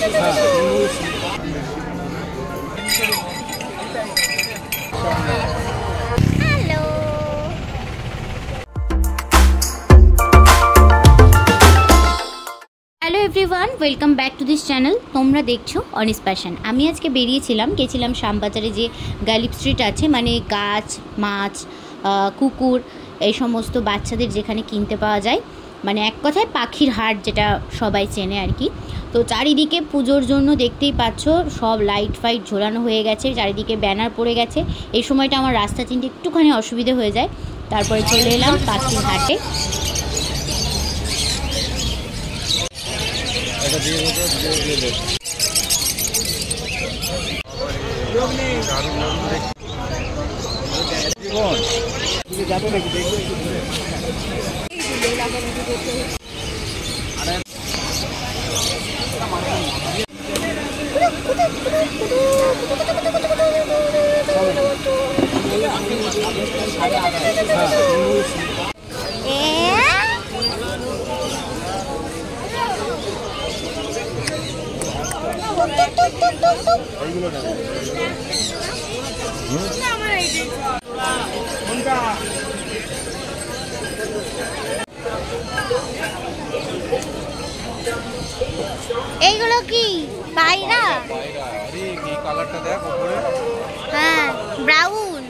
Hello everyone, welcome back to this channel. তোমরা দেখছো Anis passion. আমি আজকে গেছিলাম শ্যামবাজারে, যে গালিব স্ট্রিট আছে, মানে গাছ, মাছ, কুকুর, এই সমস্ত বাচ্চাদের যেখানে কিনতে পাওয়া যায়, মানে এক কথায় পাখির হাট, যেটা সবাই চেনে আর কি। তো চারিদিকে পুজোর জন্য দেখতেই পাচ্ছ সব লাইট ফাইট ঝোলানো হয়ে গেছে, চারিদিকে ব্যানার পড়ে গেছে। এই সময়টা আমার রাস্তা চিনতে একটুখানি অসুবিধে হয়ে যায়। তারপরে চলে এলাম পাখির হাটে। এইগুলো কি পায়রা? আরে এই কালারটা দেখ উপরে। হ্যাঁ, ব্রাউন।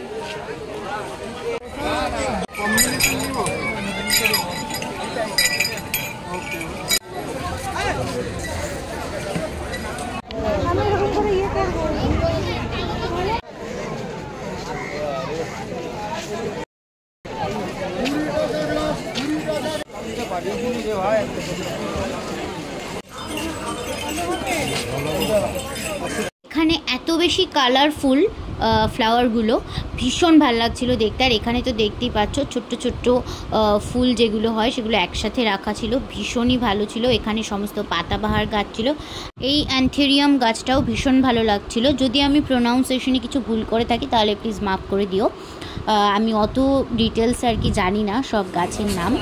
এখানে এত বেশি কালারফুল ফ্লাওয়ারগুলো ভীষণ ভালো লাগছিলো দেখতে। আর এখানে তো দেখতেই পাচ্ছ ছোট্ট ছোট্ট ফুল যেগুলো হয় সেগুলো একসাথে রাখা ছিল, ভীষণই ভালো ছিল। এখানে সমস্ত পাতাবাহার গাছ ছিল। এই অ্যান্থেরিয়াম গাছটাও ভীষণ ভালো লাগছিল। যদি আমি প্রোনাউন্সিয়েশনে কিছু ভুল করে থাকি তাহলে প্লিজ মাফ করে দিও। আমি অত ডিটেলস আর কি জানি না সব গাছের নাম।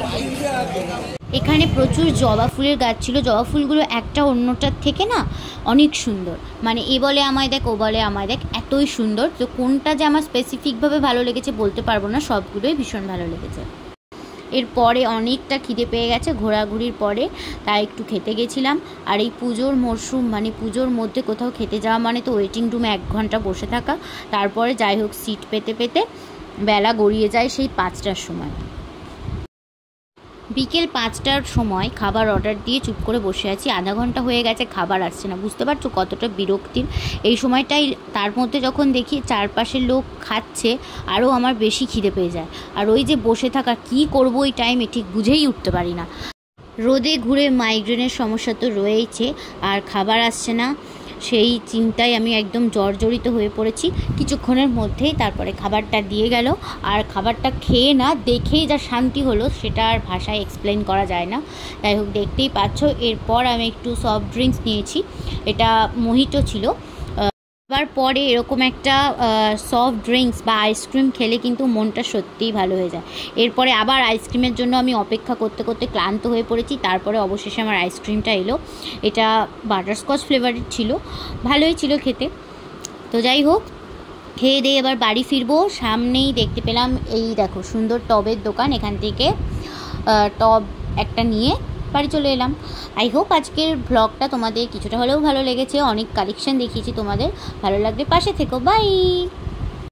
এখানে প্রচুর জবা ফুলের গাছ ছিল। জবা ফুলগুলো একটা অন্যটার থেকে না অনেক সুন্দর, মানে এ বলে আমায় দেখ, ও বলে আমায় দেখ, এতই সুন্দর। তো কোনটা যে আমার স্পেসিফিকভাবে ভালো লেগেছে বলতে পারবো না, সবগুলোই ভীষণ ভালো লেগেছে। এরপরে অনেকটা খিদে পেয়ে গেছে ঘোরাঘুরির পরে, তাই একটু খেতে গেছিলাম। আর এই পুজোর মরশুম, মানে পুজোর মধ্যে কোথাও খেতে যাওয়া মানে তো ওয়েটিং রুমে 1 ঘন্টা বসে থাকা। তারপরে যাই হোক সিট পেতে পেতে বেলা গড়িয়ে যায় সেই 5টার সময়। বিকেল 5টার সময় খাবার অর্ডার দিয়ে চুপ করে বসে আছি। আধা ঘন্টা হয়ে গেছে, খাবার আসছে না। বুঝতে পারছো কতটা বিরক্তির এই সময়টাই। তার মধ্যে যখন দেখি চারপাশের লোক খাচ্ছে, আরও আমার বেশি খিদে পেয়ে যায়। আর ওই যে বসে থাকা, কি করব ওই টাইমে ঠিক বুঝেই উঠতে পারি না। রোদে ঘুরে মাইগ্রেনের সমস্যা তো রয়েছে, আর খাবার আসছে না সেই চিন্তায় আমি একদম জর্জরিত হয়ে পড়েছি। কিছুক্ষণের মধ্যেই তারপরে খাবারটা দিয়ে গেল। আর খাবারটা খেয়ে না দেখেই যা শান্তি হলো সেটা আর ভাষায় এক্সপ্লেন করা যায় না। যাই হোক দেখতেই পাচ্ছ। এরপর আমি একটু সফট ড্রিঙ্কস নিয়েছি, এটা মোহিটো ছিল। আবার পরে এরকম একটা সফট ড্রিঙ্কস বা আইসক্রিম খেলে কিন্তু মনটা সত্যিই ভালো হয়ে যায়। এরপরে আবার আইসক্রিমের জন্য আমি অপেক্ষা করতে করতে ক্লান্ত হয়ে পড়েছি। তারপরে অবশেষে আমার আইসক্রিমটা এলো। এটা বাটারস্কচ ফ্লেভারের ছিল, ভালোই ছিল খেতে। তো যাই হোক, খেয়ে দিয়ে এবার বাড়ি ফিরবো। সামনেই দেখতে পেলাম এই দেখো সুন্দর টবের দোকান, এখান থেকে টব একটা নিয়ে বাড়ি চলে এলাম। আই হোপ আজকের ব্লগটা তোমাদের কিছুটা হলেও ভালো লেগেছে। অনেক কালেকশন দেখিয়েছি তোমাদের, ভালো লাগবে পাশে থেকো। বাই।